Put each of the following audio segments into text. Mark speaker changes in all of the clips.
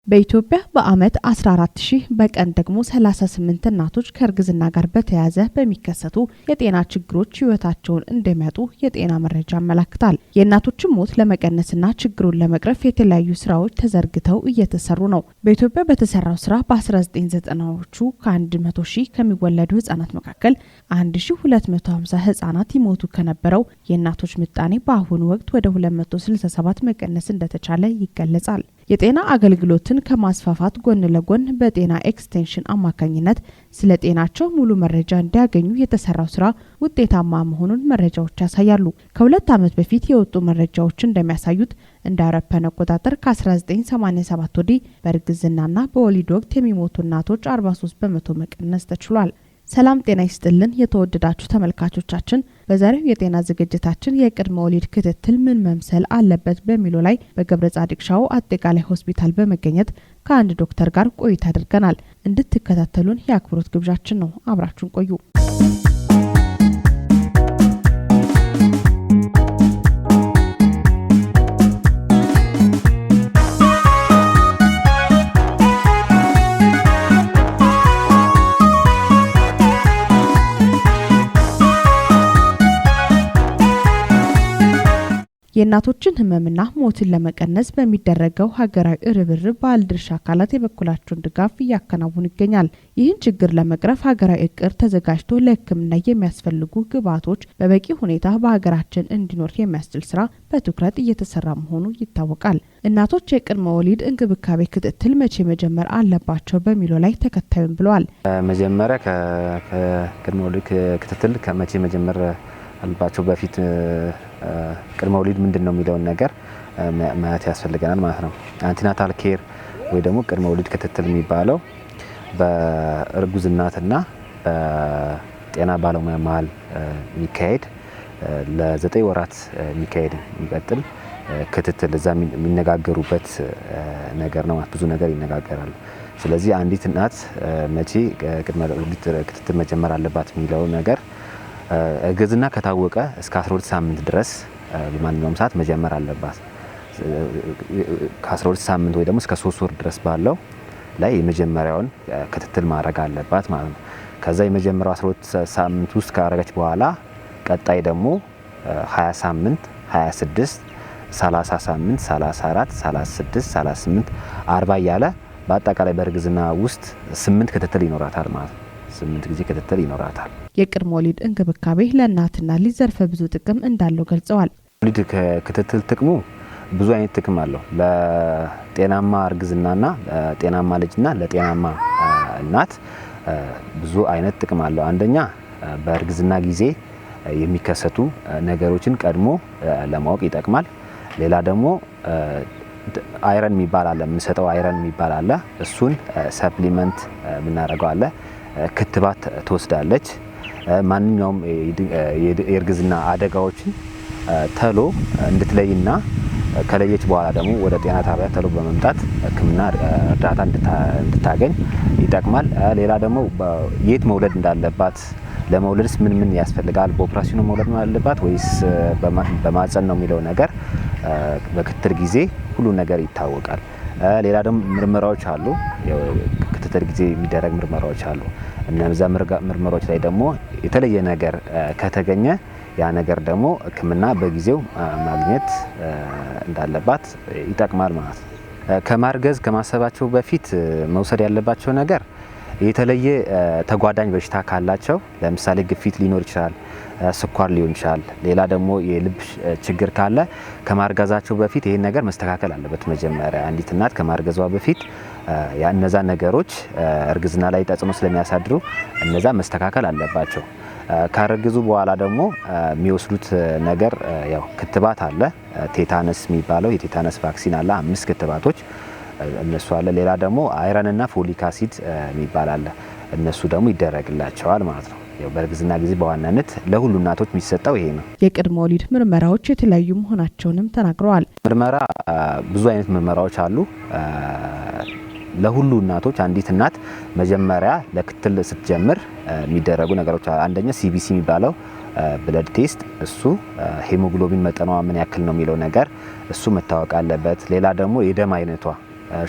Speaker 1: በኢትዮጵያ በአመት 14000 በቀን ደግሞ 38 እናቶች ከእርግዝና ጋር በተያያዘ በሚከሰቱ የጤና ችግሮች ህይወታቸውን እንደሚያጡ የጤና መረጃ ያመለክታል። የእናቶችን ሞት ለመቀነስና ችግሩን ለመቅረፍ የተለያዩ ስራዎች ተዘርግተው እየተሰሩ ነው። በኢትዮጵያ በተሰራው ስራ በ1990ዎቹ ከ100,000 ከሚወለዱ ህጻናት መካከል 1250 ህጻናት ይሞቱ ከነበረው የእናቶች ምጣኔ በአሁኑ ወቅት ወደ 267 መቀነስ እንደተቻለ ይገለጻል። የጤና አገልግሎትን ከማስፋፋት ጎን ለጎን በጤና ኤክስቴንሽን አማካኝነት ስለ ጤናቸው ሙሉ መረጃ እንዲያገኙ የተሰራው ስራ ውጤታማ መሆኑን መረጃዎች ያሳያሉ። ከ2 ዓመት በፊት የወጡ መረጃዎች እንደሚያሳዩት እንደ አውሮፓውያን አቆጣጠር ከ1987 ወዲህ በእርግዝናና በወሊድ ወቅት የሚሞቱ እናቶች 43% መቀነስ ተችሏል። ሰላም ጤና ይስጥልን የተወደዳችሁ ተመልካቾቻችን፣ በዛሬው የጤና ዝግጅታችን የቅድመ ወሊድ ክትትል ምን መምሰል አለበት በሚለው ላይ በገብረ ጻድቅ ሻው አጠቃላይ ሆስፒታል በመገኘት ከአንድ ዶክተር ጋር ቆይታ አድርገናል። እንድትከታተሉን የአክብሮት ግብዣችን ነው። አብራችሁን ቆዩ። የእናቶችን ህመምና ሞትን ለመቀነስ በሚደረገው ሀገራዊ ርብርብ ባለድርሻ አካላት የበኩላቸውን ድጋፍ እያከናወኑ ይገኛል። ይህን ችግር ለመቅረፍ ሀገራዊ እቅድ ተዘጋጅቶ ለሕክምና የሚያስፈልጉ ግብዓቶች በበቂ ሁኔታ በሀገራችን እንዲኖር የሚያስችል ስራ በትኩረት እየተሰራ መሆኑ ይታወቃል። እናቶች የቅድመ ወሊድ እንክብካቤ ክትትል መቼ መጀመር አለባቸው በሚለው ላይ ተከታዩን ብለዋል።
Speaker 2: መጀመሪያ ከቅድመ ወሊድ ክትትል ከመቼ መጀመር አለባቸው በፊት ቅድመ ወሊድ ምንድነው የሚለውን ነገር ማየት ያስፈልገናል ማለት ነው። አንቲናታል ኬር ወይ ደግሞ ቅድመ ወሊድ ክትትል የሚባለው በእርጉዝ እናትና በጤና ባለሙያ መሀል የሚካሄድ ለ9 ወራት የሚቀጥል ክትትል እዛ የሚነጋገሩበት ነገር ነው። ብዙ ነገር ይነጋገራሉ። ስለዚህ አንዲት እናት መቼ ቅድመ ወሊድ ክትትል መጀመር አለባት የሚለው ነገር እርግዝና ከታወቀ እስከ 12 ሳምንት ድረስ በማንኛውም ሰዓት መጀመር አለባት። ከ12 ሳምንት ወይ ደግሞ እስከ 3 ወር ድረስ ባለው ላይ የመጀመሪያውን ክትትል ማድረግ አለባት ማለት ነው። ከዛ የመጀመሪያው 12 ሳምንት ውስጥ ካረገች በኋላ ቀጣይ ደግሞ 20 ሳምንት፣ 26፣ 30 ሳምንት፣ 34፣ 36፣ 38፣ 40 እያለ በአጠቃላይ በእርግዝና ውስጥ 8 ክትትል ይኖራታል ማለት ነው። 8 ጊዜ ክትትል ይኖራታል።
Speaker 1: የቅድመ ወሊድ እንክብካቤ ለእናትና ልጅ ዘርፈ ብዙ ጥቅም እንዳለው ገልጸዋል።
Speaker 2: ወሊድ ክትትል ጥቅሙ ብዙ አይነት ጥቅም አለው። ለጤናማ እርግዝናና ጤናማ ልጅና ለጤናማ እናት ብዙ አይነት ጥቅም አለው። አንደኛ በእርግዝና ጊዜ የሚከሰቱ ነገሮችን ቀድሞ ለማወቅ ይጠቅማል። ሌላ ደግሞ አይረን የሚባል አለ፣ የምንሰጠው አይረን የሚባል አለ። እሱን ሰፕሊመንት የምናደርገው አለ። ክትባት ትወስዳለች። ማንኛውም የእርግዝና አደጋዎችን ተሎ እንድትለይና ከለየች በኋላ ደግሞ ወደ ጤና ጣቢያ ተሎ በመምጣት ሕክምና እርዳታ እንድታገኝ ይጠቅማል። ሌላ ደግሞ የት መውለድ እንዳለባት፣ ለመውለድስ ምን ያስፈልጋል፣ በኦፕራሲዮን መውለድ አለባት ወይስ በማጸን ነው የሚለው ነገር በክትትል ጊዜ ሁሉ ነገር ይታወቃል። ሌላ ደግሞ ምርመራዎች አሉ። ክትትል ጊዜ የሚደረግ ምርመራዎች አሉ። እነዛ ምርመራዎች ላይ ደግሞ የተለየ ነገር ከተገኘ ያ ነገር ደግሞ ሕክምና በጊዜው ማግኘት እንዳለባት ይጠቅማል ማለት ነው። ከማርገዝ ከማሰባቸው በፊት መውሰድ ያለባቸው ነገር የተለየ ተጓዳኝ በሽታ ካላቸው፣ ለምሳሌ ግፊት ሊኖር ይችላል፣ ስኳር ሊሆን ይችላል። ሌላ ደግሞ የልብ ችግር ካለ ከማርገዛቸው በፊት ይሄን ነገር መስተካከል አለበት። መጀመሪያ አንዲት እናት ከማርገዟ በፊት እነዛ ነገሮች እርግዝና ላይ ተጽዕኖ ስለሚያሳድሩ እነዛ መስተካከል አለባቸው። ካረገዙ በኋላ ደግሞ የሚወስዱት ነገር ያው ክትባት አለ። ቴታነስ የሚባለው የቴታነስ ቫክሲን አለ። 5 ክትባቶች እነሱ አለ። ሌላ ደግሞ አይረንና ፎሊክ አሲድ የሚባል አለ። እነሱ ደግሞ ይደረግላቸዋል ማለት ነው። በእርግዝና ጊዜ በዋናነት ለሁሉ እናቶች የሚሰጠው ይሄ ነው።
Speaker 1: የቅድመ ወሊድ ምርመራዎች የተለያዩ መሆናቸውንም ተናግረዋል።
Speaker 2: ምርመራ ብዙ አይነት ምርመራዎች አሉ። ለሁሉ እናቶች አንዲት እናት መጀመሪያ ለክትል ስትጀምር የሚደረጉ ነገሮች አንደኛ ሲቢሲ የሚባለው ብለድ ቴስት፣ እሱ ሄሞግሎቢን መጠኗ ምን ያክል ነው የሚለው ነገር እሱ መታወቅ አለበት። ሌላ ደግሞ የደም አይነቷ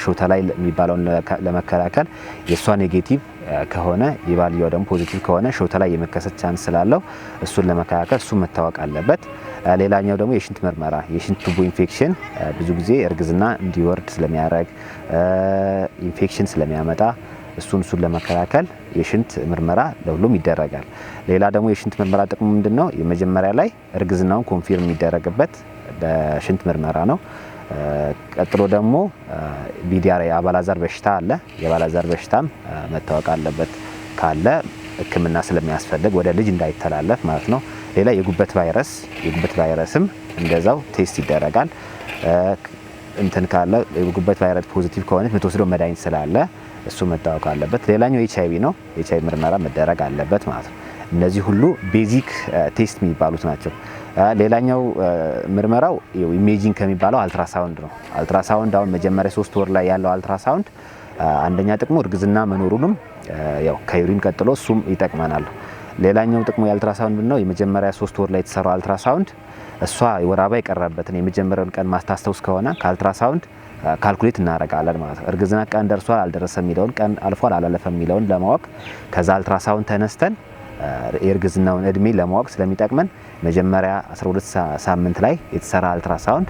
Speaker 2: ሾተ ላይ የሚባለውን ለመከላከል የሷ ኔጌቲቭ ከሆነ የባልየው ደግሞ ፖዚቲቭ ከሆነ ሾተ ላይ የመከሰት ቻንስ ስላለው እሱን ለመከላከል እሱ መታወቅ አለበት። ሌላኛው ደግሞ የሽንት ምርመራ፣ የሽንት ቱቦ ኢንፌክሽን ብዙ ጊዜ እርግዝና እንዲወርድ ስለሚያደርግ ኢንፌክሽን ስለሚያመጣ እሱን ለመከላከል የሽንት ምርመራ ለሁሉም ይደረጋል። ሌላ ደግሞ የሽንት ምርመራ ጥቅሙ ምንድነው? የመጀመሪያ ላይ እርግዝናውን ኮንፊርም የሚደረግበት በሽንት ምርመራ ነው። ቀጥሎ ደግሞ ቢዲአር የአባላዘር በሽታ አለ። የአባላዘር በሽታም መታወቅ አለበት ካለ ሕክምና ስለሚያስፈልግ ወደ ልጅ እንዳይተላለፍ ማለት ነው። ሌላ የጉበት ቫይረስም እንደዛው ቴስት ይደረጋል። እንትን ካለ የጉበት ቫይረስ ፖዚቲቭ ከሆነ የምትወስደው መድኃኒት ስላለ እሱ መታወቅ አለበት። ሌላኛው ኤችአይቪ ነው። ኤችአይቪ ምርመራ መደረግ አለበት ማለት ነው። እነዚህ ሁሉ ቤዚክ ቴስት የሚባሉት ናቸው። ሌላኛው ምርመራው ኢሜጂንግ ከሚባለው አልትራሳውንድ ነው። አልትራሳውንድ አሁን መጀመሪያ 3 ወር ላይ ያለው አልትራሳውንድ አንደኛ ጥቅሙ እርግዝና መኖሩንም ያው ከዩሪን ቀጥሎ እሱም ይጠቅመናል። ሌላኛው ጥቅሙ የአልትራሳውንድ ነው። የመጀመሪያ 3 ወር ላይ የተሰራው አልትራሳውንድ እሷ የወር አበባ የቀረበትን የመጀመሪያውን ቀን ማስታወስ ከሆነ ከአልትራሳውንድ ካልኩሌት እናደርጋለን ማለት ነው። እርግዝና ቀን ደርሷል አልደረሰም የሚለውን ቀን አልፏል አላለፈም የሚለውን ለማወቅ ከዛ አልትራሳውንድ ተነስተን የእርግዝናውን እድሜ ለማወቅ ስለሚጠቅመን መጀመሪያ 12 ሳምንት ላይ የተሰራ አልትራሳውንድ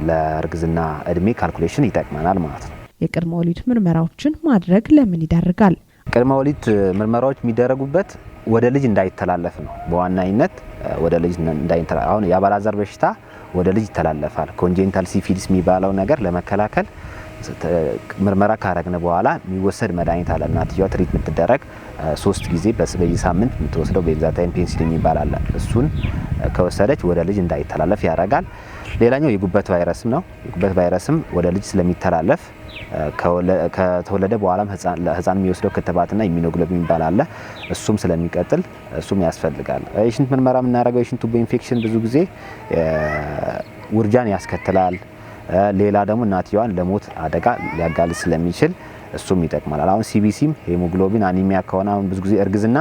Speaker 2: ለእርግዝና እድሜ ካልኩሌሽን ይጠቅመናል ማለት ነው።
Speaker 1: የቅድመ ወሊድ ምርመራዎችን ማድረግ ለምን ይዳርጋል?
Speaker 2: ቅድመ ወሊድ ምርመራዎች የሚደረጉበት ወደ ልጅ እንዳይተላለፍ ነው። በዋናነት ወደ ልጅ እንዳይተላለፍ አሁን የአባላዘር በሽታ ወደ ልጅ ይተላለፋል። ኮንጀኒታል ሲፊሊስ የሚባለው ነገር ለመከላከል ምርመራ ካረግነ በኋላ የሚወሰድ መድኃኒት አለ። እናትየዋ ትሪት የምትደረግ 3 ጊዜ በየሳምንት የምትወስደው ቤንዛታይን ፔንሲሊን የሚባል አለ። እሱን ከወሰደች ወደ ልጅ እንዳይተላለፍ ያደርጋል። ሌላኛው የጉበት ቫይረስም ነው። የጉበት ቫይረስም ወደ ልጅ ስለሚተላለፍ ከተወለደ በኋላም ህፃን የሚወስደው ክትባትና ኢሚኖግሎቢን የሚባል አለ። እሱም ስለሚቀጥል እሱም ያስፈልጋል። የሽንት ምርመራ የምናደርገው የሽንት ቱቦ ኢንፌክሽን ብዙ ጊዜ ውርጃን ያስከትላል። ሌላ ደግሞ እናትየዋን ለሞት አደጋ ሊያጋልጥ ስለሚችል እሱም ይጠቅማል። አሁን ሲቢሲም ሄሞግሎቢን አኒሚያ ከሆነ አሁን ብዙ ጊዜ እርግዝና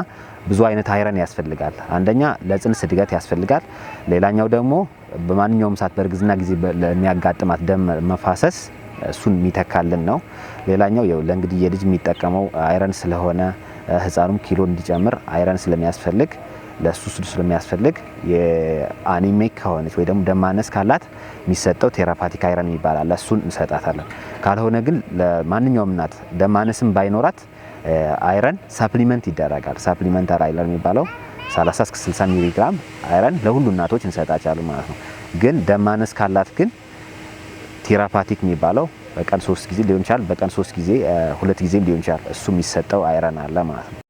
Speaker 2: ብዙ አይነት አይረን ያስፈልጋል። አንደኛ ለጽንስ እድገት ያስፈልጋል። ሌላኛው ደግሞ በማንኛውም ሰዓት በእርግዝና ጊዜ ለሚያጋጥማት ደም መፋሰስ እሱን የሚተካልን ነው። ሌላኛው ለእንግዲህ የልጅ የሚጠቀመው አይረን ስለሆነ ህፃኑም ኪሎ እንዲጨምር አይረን ስለሚያስፈልግ ለሱ ስለሚያስፈልግ የአኒሚክ ከሆነች ወይ ደግሞ ደም ማነስ ካላት የሚሰጠው ቴራፓቲክ አይረን ይባላል። እሱን እንሰጣታለን። ካልሆነ ግን ለማንኛውም እናት ደም ማነስም ባይኖራት አይረን ሳፕሊመንት ይደረጋል። ሳፕሊመንታሪ አይረን የሚባለው 30 እስከ 60 ሚሊ ግራም አይረን ለሁሉ እናቶች እንሰጣቻለን ማለት ነው። ግን ደም ማነስ ካላት ግን ቴራፓቲክ የሚባለው በቀን 3 ጊዜ ሊሆን ይችላል፣ በቀን 3 ጊዜ 2 ጊዜም ሊሆን ይችላል። እሱ የሚሰጠው አይረን አለ ማለት ነው።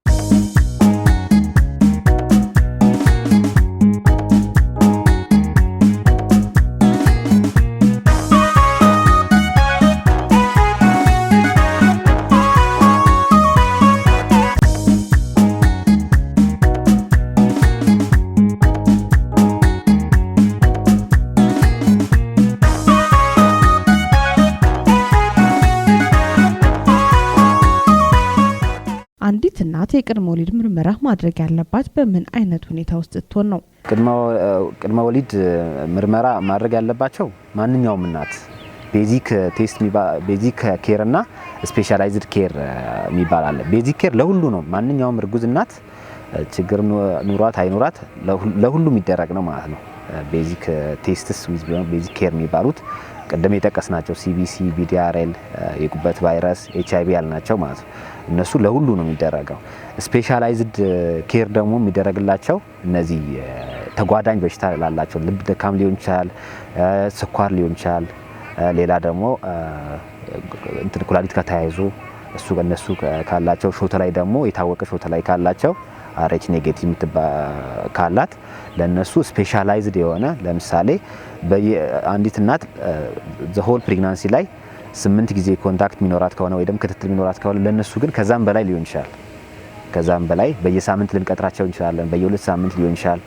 Speaker 1: አንዲት እናት የቅድመ ወሊድ ምርመራ ማድረግ ያለባት በምን አይነት ሁኔታ ውስጥ ስትሆን ነው?
Speaker 2: ቅድመ ወሊድ ምርመራ ማድረግ ያለባቸው ማንኛውም እናት ቤዚክ ቴስት ቤዚክ ኬር እና ስፔሻላይዝድ ኬር የሚባል አለ። ቤዚክ ኬር ለሁሉ ነው። ማንኛውም እርጉዝ እናት ችግር ኑሯት አይኑራት ለሁሉ የሚደረግ ነው ማለት ነው። ቤዚክ ቴስትስ ቤዚክ ኬር የሚባሉት ቀደም የጠቀስናቸው ሲቢሲ፣ ቢዲአርኤል፣ የጉበት ቫይረስ፣ ኤችአይቪ ያልናቸው ማለት ነው። እነሱ ለሁሉ ነው የሚደረገው። ስፔሻላይዝድ ኬር ደግሞ የሚደረግላቸው እነዚህ ተጓዳኝ በሽታ ላላቸው ልብ ድካም ሊሆን ይችላል፣ ስኳር ሊሆን ይችላል። ሌላ ደግሞ እንትን ኩላሊት ጋር ተያይዞ እነሱ ካላቸው ሾተ ላይ ደግሞ የታወቀ ሾተ ላይ ካላቸው አርኤች ኔጌቲቭ ካላት ለነሱ ስፔሻላይዝድ የሆነ ለምሳሌ አንዲት እናት ዘሆል ፕሬግናንሲ ላይ 8 ጊዜ ኮንታክት ሚኖራት ከሆነ ወይ ደግሞ ክትትል ሚኖራት ከሆነ ለነሱ ግን ከዛም በላይ ሊሆን ይችላል። ከዛም በላይ በየሳምንት ልንቀጥራቸው እንችላለን፣ በየ2 ሳምንት ሊሆን ይችላል።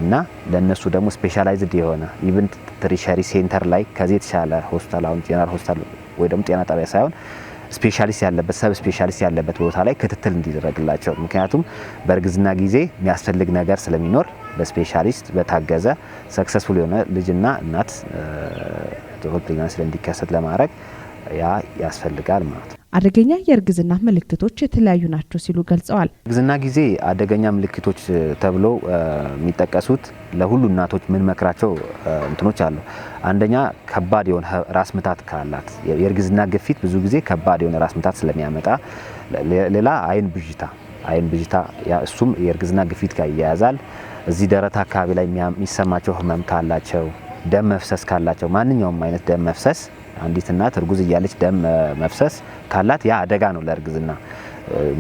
Speaker 2: እና ለነሱ ደግሞ ስፔሻላይዝድ የሆነ ኢቭን ትሪሸሪ ሴንተር ላይ ከዚህ የተሻለ ሆስፒታል አሁን ጄነራል ሆስፒታል ወይ ደግሞ ጤና ጣቢያ ሳይሆን ስፔሻሊስት ያለበት ሰብ ስፔሻሊስት ያለበት ቦታ ላይ ክትትል እንዲደረግላቸው። ምክንያቱም በእርግዝና ጊዜ የሚያስፈልግ ነገር ስለሚኖር በስፔሻሊስት በታገዘ ሰክሰስፉል የሆነ ልጅና እናት ፕሬግናንሲ እንዲከሰት ለማድረግ ያ ያስፈልጋል ማለት ነው።
Speaker 1: አደገኛ የእርግዝና ምልክቶች የተለያዩ ናቸው ሲሉ ገልጸዋል።
Speaker 2: እርግዝና ጊዜ አደገኛ ምልክቶች ተብሎ የሚጠቀሱት ለሁሉ እናቶች ምን መክራቸው እንትኖች አሉ። አንደኛ ከባድ የሆነ ራስ ምታት ካላት፣ የእርግዝና ግፊት ብዙ ጊዜ ከባድ የሆነ ራስ ምታት ስለሚያመጣ፣ ሌላ አይን ብዥታ እሱም የእርግዝና ግፊት ጋር ይያያዛል። እዚህ ደረት አካባቢ ላይ የሚሰማቸው ህመም ካላቸው፣ ደም መፍሰስ ካላቸው፣ ማንኛውም አይነት ደም መፍሰስ አንዲት እናት እርጉዝ እያለች ደም መፍሰስ ካላት ያ አደጋ ነው ለእርግዝና።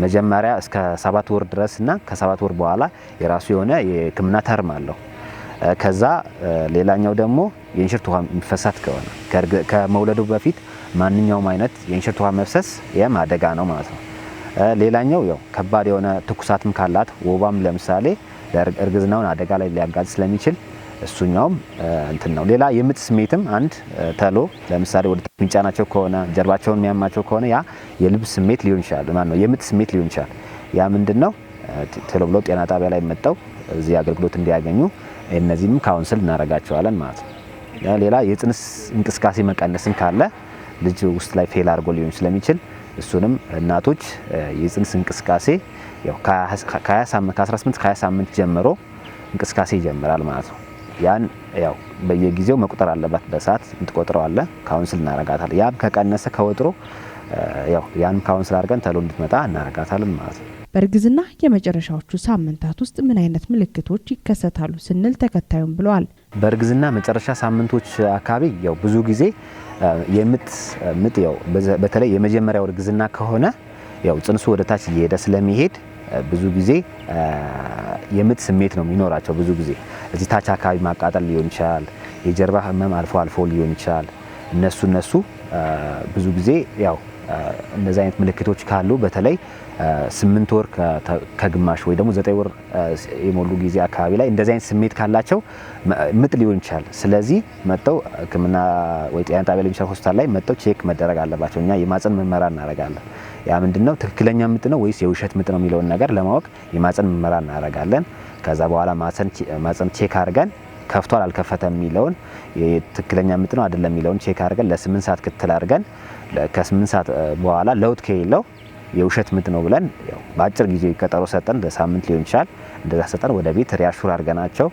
Speaker 2: መጀመሪያ እስከ 7 ወር ድረስና ከ7 ወር በኋላ የራሱ የሆነ የህክምና ተርም አለው። ከዛ ሌላኛው ደግሞ የእንሽርት ውሃ የሚፈሳት ከሆነ ከመውለዱ በፊት ማንኛውም አይነት የእንሽርት ውሃ መፍሰስ ያም አደጋ ነው ማለት ነው። ሌላኛው ያው ከባድ የሆነ ትኩሳትም ካላት፣ ወባም ለምሳሌ እርግዝናውን አደጋ ላይ ሊያጋልጥ ስለሚችል እሱኛውም እንትን ነው። ሌላ የምጥ ስሜትም አንድ ተሎ ለምሳሌ ወደ ሚጫናቸው ከሆነ ጀርባቸውን የሚያማቸው ከሆነ ያ የልብ ስሜት ሊሆን ይችላል ማለት ነው፣ የምጥ ስሜት ሊሆን ይችላል። ያ ምንድነው ቶሎ ብሎ ጤና ጣቢያ ላይ መጥተው እዚህ አገልግሎት እንዲያገኙ እነዚህንም ካውንስል እናደርጋቸዋለን ማለት ነው። ሌላ የጽንስ እንቅስቃሴ መቀነስን ካለ ልጅ ውስጥ ላይ ፌል አድርጎ ሊሆን ስለሚችል እሱንም እናቶች የጽንስ እንቅስቃሴ ያው ከ18 እስከ 20 ሳምንት ጀምሮ እንቅስቃሴ ይጀምራል ማለት ነው። ያን ያው በየጊዜው መቁጠር አለባት፣ በሰዓት እንትቆጥረው አለ ካውንስል እናረጋታለን። ያም ከቀነሰ ከወጥሮ ያው ያን ካውንስል አድርገን ተሎ እንድትመጣ እናረጋታለን ማለት ነው።
Speaker 1: በእርግዝና የመጨረሻዎቹ ሳምንታት ውስጥ ምን አይነት ምልክቶች ይከሰታሉ ስንል ተከታዩም ብለዋል።
Speaker 2: በእርግዝና መጨረሻ ሳምንቶች አካባቢ ያው ብዙ ጊዜ ምጥ ያው በተለይ የመጀመሪያው እርግዝና ከሆነ ያው ጽንሱ ወደ ታች እየሄደ ስለሚሄድ ብዙ ጊዜ የምጥ ስሜት ነው የሚኖራቸው። ብዙ ጊዜ እዚህ ታች አካባቢ ማቃጠል ሊሆን ይችላል፣ የጀርባ ህመም አልፎ ሊሆን ይችላል። እነሱ ብዙ ጊዜ ያው እንደዚህ አይነት ምልክቶች ካሉ በተለይ 8 ወር ከግማሽ ወይ ደግሞ 9 ወር የሞሉ ጊዜ አካባቢ ላይ እንደዚህ አይነት ስሜት ካላቸው ምጥ ሊሆን ይችላል። ስለዚህ መጥተው ህክምና ወይ ጤና ጣቢያ ሊሆን ይችላል ሆስፒታል ላይ መጥተው ቼክ መደረግ አለባቸው። እኛ የማፀን ምርመራ እናደርጋለን። ያ ምንድነው ትክክለኛ ምጥ ነው ወይስ የውሸት ምጥ ነው የሚለውን ነገር ለማወቅ የማፀን ምርመራ እናደርጋለን። ከዛ በኋላ ማፀን ቼክ አድርገን ከፍቷል አልከፈተም የሚለውን የትክክለኛ ምጥ ነው አይደለም የሚለውን ቼክ አድርገን ለ8 ሰዓት ክትትል አድርገን ከ8 ሰዓት በኋላ ለውጥ ከሌለው የውሸት ምጥ ነው ብለን ያው በአጭር ጊዜ ቀጠሮ ሰጠን፣ ለሳምንት ሊሆን ይችላል። እንደዛ ሰጠን ወደ ቤት ሪአሹር አድርገናቸው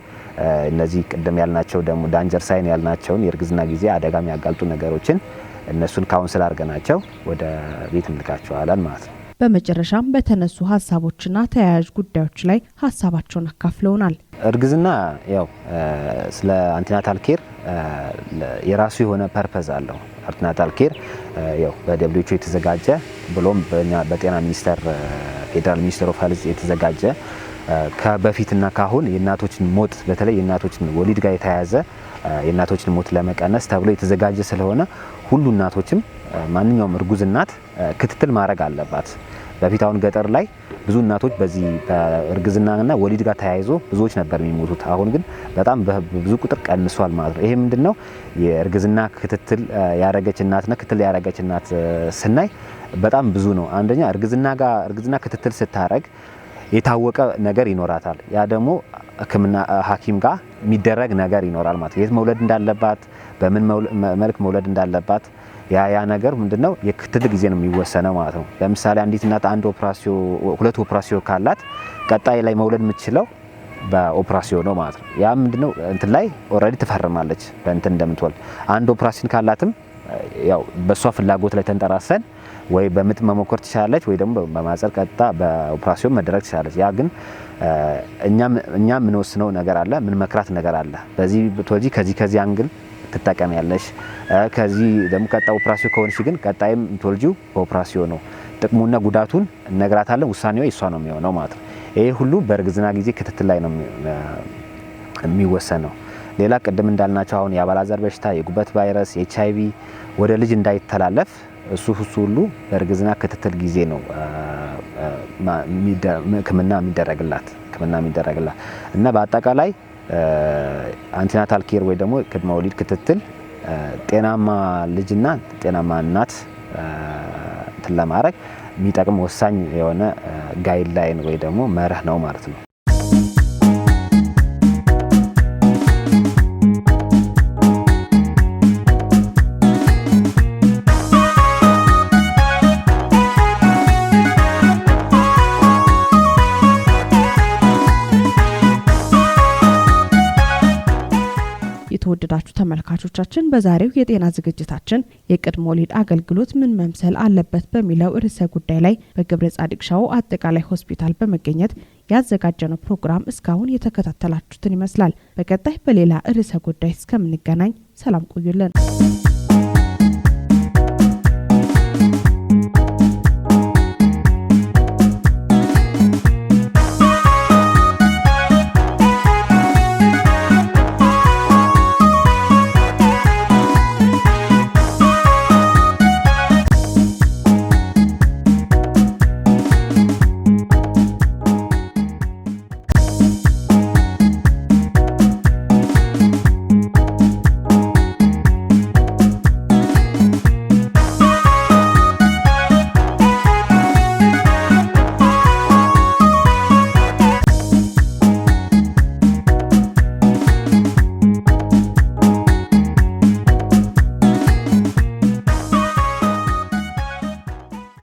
Speaker 2: እነዚህ ቅድም ያልናቸው ደግሞ ዳንጀር ሳይን ያልናቸውን የእርግዝና ጊዜ አደጋ የሚያጋልጡ ነገሮችን እነሱን ካውንስል አድርገናቸው ወደ ቤት እንልካቸዋለን ማለት ነው።
Speaker 1: በመጨረሻም በተነሱ ሀሳቦችና ተያያዥ ጉዳዮች ላይ ሀሳባቸውን አካፍለውናል።
Speaker 2: እርግዝና ያው ስለ አንቲናታል ኬር የራሱ የሆነ ፐርፐዝ አለው። አንቲናታል ኬር ያው በደብሊውኤችኦ የተዘጋጀ ብሎም በጤና ሚኒስቴር ፌዴራል ሚኒስቴር ኦፍ ሄልዝ የተዘጋጀ ከበፊትና ካሁን የእናቶችን ሞት በተለይ የእናቶችን ወሊድ ጋር የተያያዘ የእናቶችን ሞት ለመቀነስ ተብሎ የተዘጋጀ ስለሆነ ሁሉ እናቶችም ማንኛውም እርጉዝ እናት ክትትል ማድረግ አለባት። በፊት አሁን ገጠር ላይ ብዙ እናቶች በዚህ በእርግዝናና ወሊድ ጋር ተያይዞ ብዙዎች ነበር የሚሞቱት። አሁን ግን በጣም በብዙ ቁጥር ቀንሷል ማለት ነው። ይሄ ምንድነው የእርግዝና ክትትል ያደረገች እናትና ክትትል ያደረገች እናት ስናይ በጣም ብዙ ነው። አንደኛ እርግዝና ክትትል ስታረግ የታወቀ ነገር ይኖራታል። ያ ደግሞ ሕክምና ሐኪም ጋር የሚደረግ ነገር ይኖራል ማለት የት መውለድ እንዳለባት በምን መልክ መውለድ እንዳለባት ያ ነገር ምንድነው የክትትል ጊዜ ነው የሚወሰነው ማለት ነው። ለምሳሌ አንዲት እናት ሁለት ኦፕራሲዮን ካላት ቀጣይ ላይ መውለድ የምትችለው በኦፕራሲዮን ነው ማለት ነው። ያ ምንድነው እንትን ላይ ኦልሬዲ ትፈርማለች በእንትን እንደምትወልድ። አንድ ኦፕራሲዮን ካላትም ያው በሷ ፍላጎት ላይ ተንጠራሰን ወይ በምጥ መሞከር ትችላለች ወይ ደግሞ በማጸር ቀጥታ በኦፕራሲዮን መደረግ ትችላለች። ያ ግን እኛ ምን ወስነው ነገር አለ፣ ምን መክራት ነገር አለ። በዚህ ብትወጂ ከዚህ አንግል ትጠቀሚያለሽ። ከዚህ ደግሞ ቀጣይ ኦፕራሲዮን ከሆነሽ ግን ቀጣይም ትወልጂው በኦፕራሲዮን ነው። ጥቅሙና ጉዳቱን እነግራታለን። ውሳኔው እሷ ነው የሚሆነው ማለት ነው። ይሄ ሁሉ በእርግዝና ጊዜ ክትትል ላይ ነው የሚወሰነው። ሌላ ቅድም እንዳልናቸው አሁን የአባላዘር በሽታ፣ የጉበት ቫይረስ፣ HIV ወደ ልጅ እንዳይተላለፍ እሱ ሁሉ በእርግዝና ክትትል ጊዜ ነው ሕክምና የሚደረግላት እና በአጠቃላይ አንቲናታል ኬር ወይ ደግሞ ቅድመ ወሊድ ክትትል ጤናማ ልጅና ጤናማ እናት ለማድረግ የሚጠቅም ወሳኝ የሆነ ጋይድላይን ወይ ደግሞ መርህ ነው ማለት ነው።
Speaker 1: የተወደዳችሁ ተመልካቾቻችን በዛሬው የጤና ዝግጅታችን የቅድመ ወሊድ አገልግሎት ምን መምሰል አለበት በሚለው ርዕሰ ጉዳይ ላይ በገብረ ጻድቅ ሻው አጠቃላይ ሆስፒታል በመገኘት ያዘጋጀነው ፕሮግራም እስካሁን የተከታተላችሁትን ይመስላል። በቀጣይ በሌላ ርዕሰ ጉዳይ እስከምንገናኝ ሰላም ቆዩልን።